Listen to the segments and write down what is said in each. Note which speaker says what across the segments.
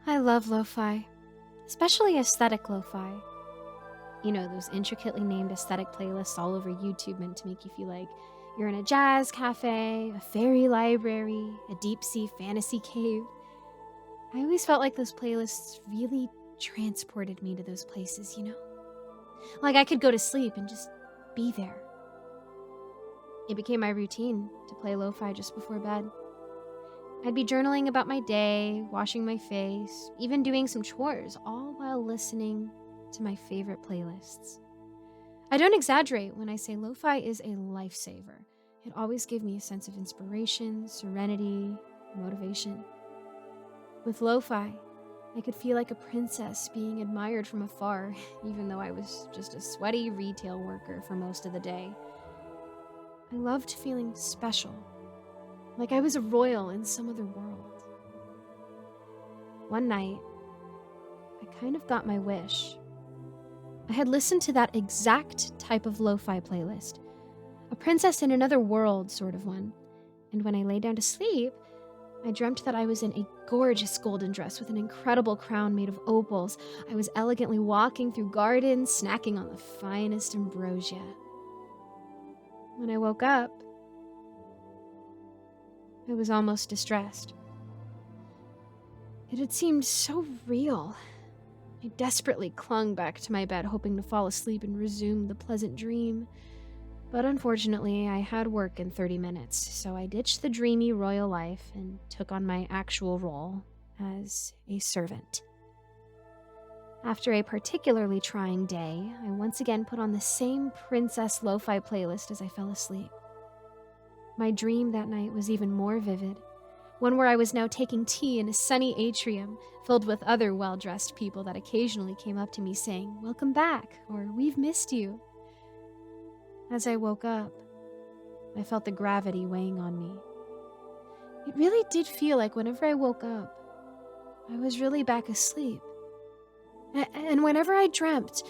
Speaker 1: I love lo-fi, especially aesthetic lo-fi. You know, those intricately named aesthetic playlists all over YouTube meant to make you feel like you're in a jazz cafe, a fairy library, a deep-sea fantasy cave. I always felt like those playlists really transported me to those places, you know? Like I could go to sleep and just be there. It became my routine to play lo-fi just before bed. I'd be journaling about my day, washing my face, even doing some chores, all while listening to my favorite playlists. I don't exaggerate when I say lo-fi is a lifesaver. It always gave me a sense of inspiration, serenity, motivation. With lo-fi, I could feel like a princess being admired from afar, even though I was just a sweaty retail worker for most of the day. I loved feeling special, like I was a royal in some other world. One night, I kind of got my wish. I had listened to that exact type of lo-fi playlist, a princess in another world sort of one, and when I lay down to sleep, I dreamt that I was in a gorgeous golden dress with an incredible crown made of opals. I was elegantly walking through gardens, snacking on the finest ambrosia. When I woke up, I was almost distressed. It had seemed so real. I desperately clung back to my bed, hoping to fall asleep and resume the pleasant dream. But unfortunately, I had work in 30 minutes, so I ditched the dreamy royal life and took on my actual role as a servant. After a particularly trying day, I once again put on the same princess lo-fi playlist as I fell asleep. My dream that night was even more vivid, one where I was now taking tea in a sunny atrium filled with other well-dressed people that occasionally came up to me saying, "Welcome back," or "We've missed you." As I woke up, I felt the gravity weighing on me. It really did feel like whenever I woke up, I was really back asleep. And whenever I dreamt,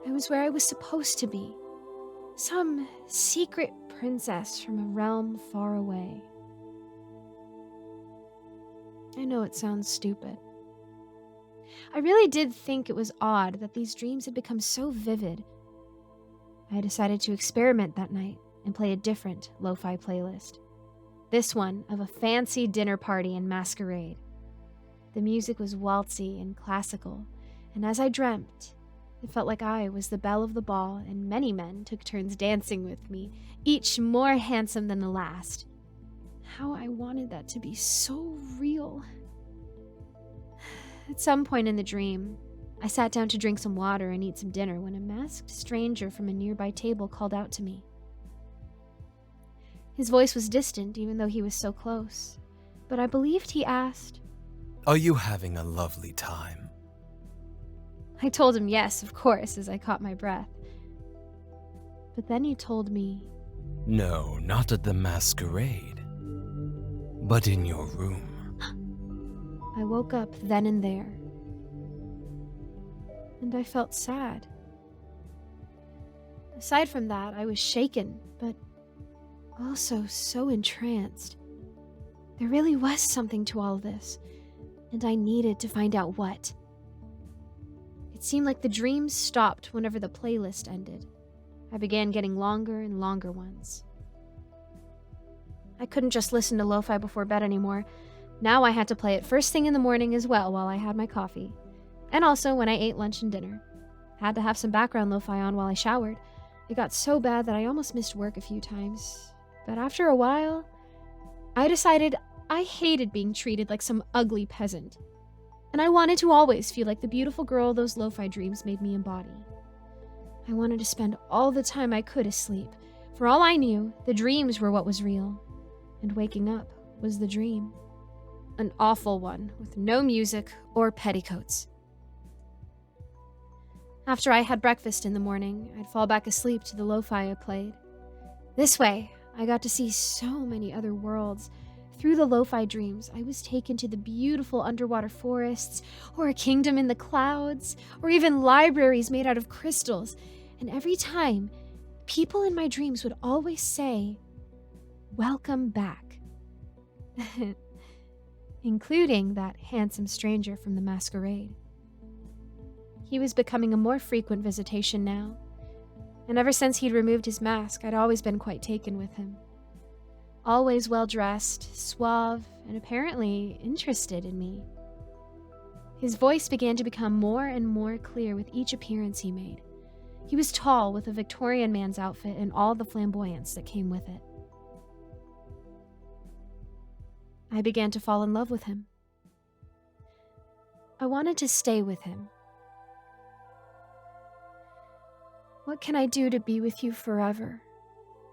Speaker 1: I was where I was supposed to be. Some secret princess from a realm far away. I know it sounds stupid. I really did think it was odd that these dreams had become so vivid. I decided to experiment that night and play a different lo-fi playlist. This one of a fancy dinner party and masquerade. The music was waltzy and classical, and as I dreamt, it felt like I was the belle of the ball and many men took turns dancing with me, each more handsome than the last. How I wanted that to be so real. At some point in the dream, I sat down to drink some water and eat some dinner when a masked stranger from a nearby table called out to me. His voice was distant, even though he was so close, but I believed he asked,
Speaker 2: "Are you having a lovely time?"
Speaker 1: I told him yes, of course, as I caught my breath. But then he told me,
Speaker 2: "No, not at the masquerade, but in your room."
Speaker 1: I woke up then and there, and I felt sad. Aside from that, I was shaken, but also so entranced. There really was something to all this, and I needed to find out what. It seemed like the dreams stopped whenever the playlist ended. I began getting longer and longer ones. I couldn't just listen to lo-fi before bed anymore. Now I had to play it first thing in the morning as well while I had my coffee. And also when I ate lunch and dinner. Had to have some background lo-fi on while I showered. It got so bad that I almost missed work a few times. But after a while, I decided I hated being treated like some ugly peasant. And I wanted to always feel like the beautiful girl those lo-fi dreams made me embody. I wanted to spend all the time I could asleep. For all I knew, the dreams were what was real. And waking up was the dream. An awful one, with no music or petticoats. After I had breakfast in the morning, I'd fall back asleep to the lo-fi I played. This way, I got to see so many other worlds. Through the lo-fi dreams, I was taken to the beautiful underwater forests, or a kingdom in the clouds, or even libraries made out of crystals. And every time, people in my dreams would always say, "Welcome back." including that handsome stranger from the masquerade. He was becoming a more frequent visitation now, and ever since he'd removed his mask, I'd always been quite taken with him. Always well-dressed, suave, and apparently interested in me. His voice began to become more and more clear with each appearance he made. He was tall, with a Victorian man's outfit and all the flamboyance that came with it. I began to fall in love with him. I wanted to stay with him. What can I do to be with you forever?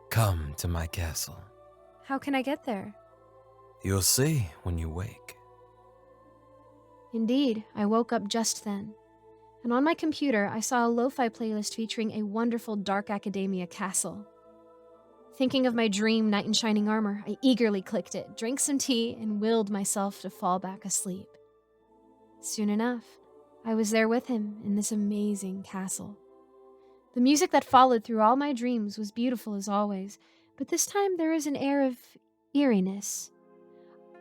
Speaker 2: Come to my castle.
Speaker 1: How can I get there?
Speaker 2: You'll see when you wake.
Speaker 1: Indeed, I woke up just then, and on my computer I saw a lo-fi playlist featuring a wonderful dark academia castle. Thinking of my dream knight in shining armor, I eagerly clicked it, drank some tea, and willed myself to fall back asleep. Soon enough, I was there with him in this amazing castle. The music that followed through all my dreams was beautiful as always, but this time there was an air of eeriness.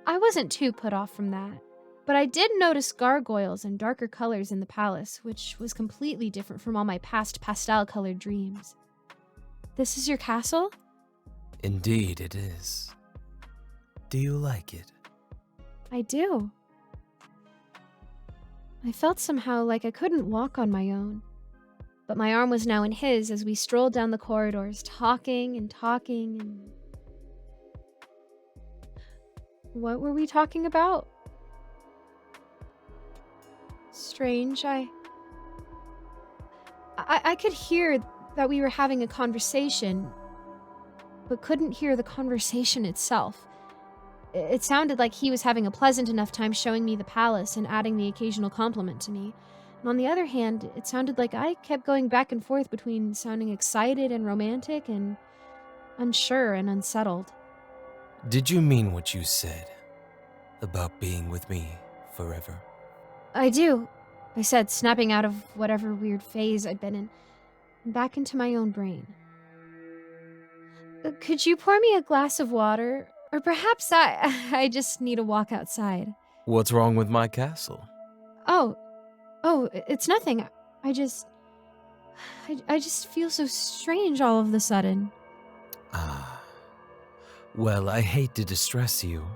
Speaker 1: I wasn't too put off from that, but I did notice gargoyles and darker colors in the palace, which was completely different from all my past pastel-colored dreams. This is your castle?
Speaker 2: Indeed it is. Do you like it?
Speaker 1: I do. I felt somehow like I couldn't walk on my own, but my arm was now in his as we strolled down the corridors, talking and talking and... What were we talking about? Strange, I could hear that we were having a conversation, but couldn't hear the conversation itself. It sounded like he was having a pleasant enough time showing me the palace and adding the occasional compliment to me. And on the other hand, it sounded like I kept going back and forth between sounding excited and romantic and unsure and unsettled.
Speaker 2: Did you mean what you said about being with me forever?
Speaker 1: I do, I said, snapping out of whatever weird phase I'd been in, and back into my own brain. Could you pour me a glass of water? Or perhaps I just need a walk outside.
Speaker 2: What's wrong with my castle?
Speaker 1: Oh, it's nothing. I just feel so strange all of a sudden.
Speaker 2: Well, I hate to distress you,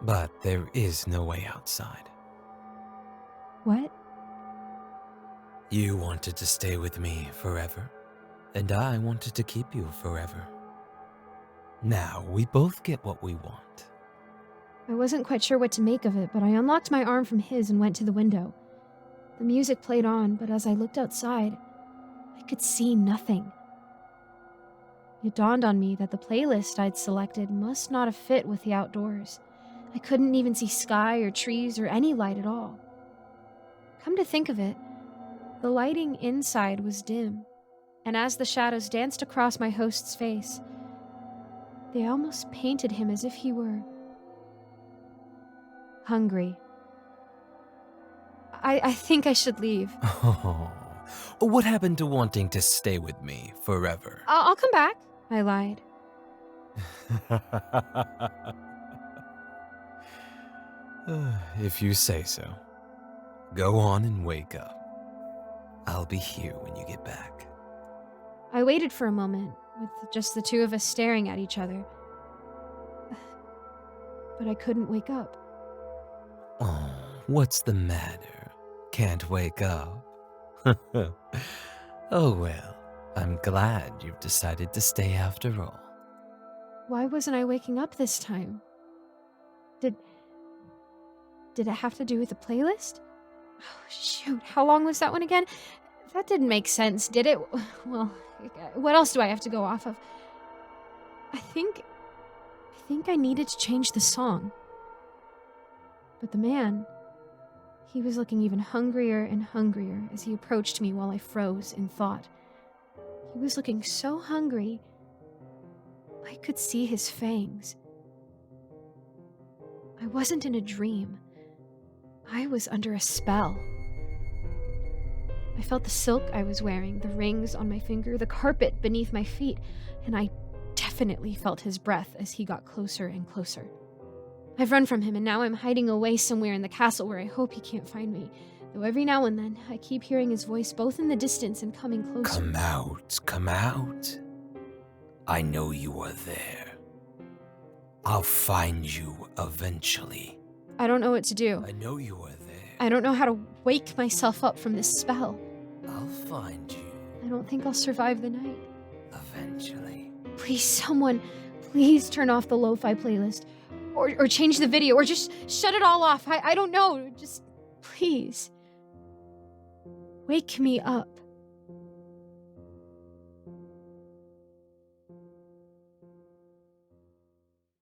Speaker 2: but there is no way outside.
Speaker 1: What?
Speaker 2: You wanted to stay with me forever, and I wanted to keep you forever. Now, we both get what we want.
Speaker 1: I wasn't quite sure what to make of it, but I unlocked my arm from his and went to the window. The music played on, but as I looked outside, I could see nothing. It dawned on me that the playlist I'd selected must not have fit with the outdoors. I couldn't even see sky or trees or any light at all. Come to think of it, the lighting inside was dim, and as the shadows danced across my host's face, they almost painted him as if he were hungry. I think I should leave.
Speaker 2: Oh, what happened to wanting to stay with me forever?
Speaker 1: I'll come back, I lied.
Speaker 2: If you say so. Go on and wake up. I'll be here when you get back.
Speaker 1: I waited for a moment, with just the two of us staring at each other. But I couldn't wake up.
Speaker 2: Oh, what's the matter? Can't wake up? Oh well, I'm glad you've decided to stay after all.
Speaker 1: Why wasn't I waking up this time? Did it have to do with the playlist? Oh, shoot, how long was that one again? That didn't make sense, did it? Well, what else do I have to go off of? I think I needed to change the song. But the man, he was looking even hungrier and hungrier as he approached me while I froze in thought. He was looking so hungry, I could see his fangs. I wasn't in a dream. I was under a spell. I felt the silk I was wearing, the rings on my finger, the carpet beneath my feet, and I definitely felt his breath as he got closer and closer. I've run from him, and now I'm hiding away somewhere in the castle where I hope he can't find me. Though every now and then, I keep hearing his voice both in the distance and coming closer.
Speaker 2: Come out, come out. I know you are there. I'll find you eventually.
Speaker 1: I don't know what to do.
Speaker 2: I know you are there.
Speaker 1: I don't know how to wake myself up from this spell.
Speaker 2: I'll find you.
Speaker 1: I don't think I'll survive the night.
Speaker 2: Eventually.
Speaker 1: Please, someone, please turn off the lo-fi playlist. Or change the video, or just shut it all off. I don't know. Just, please. Wake me up.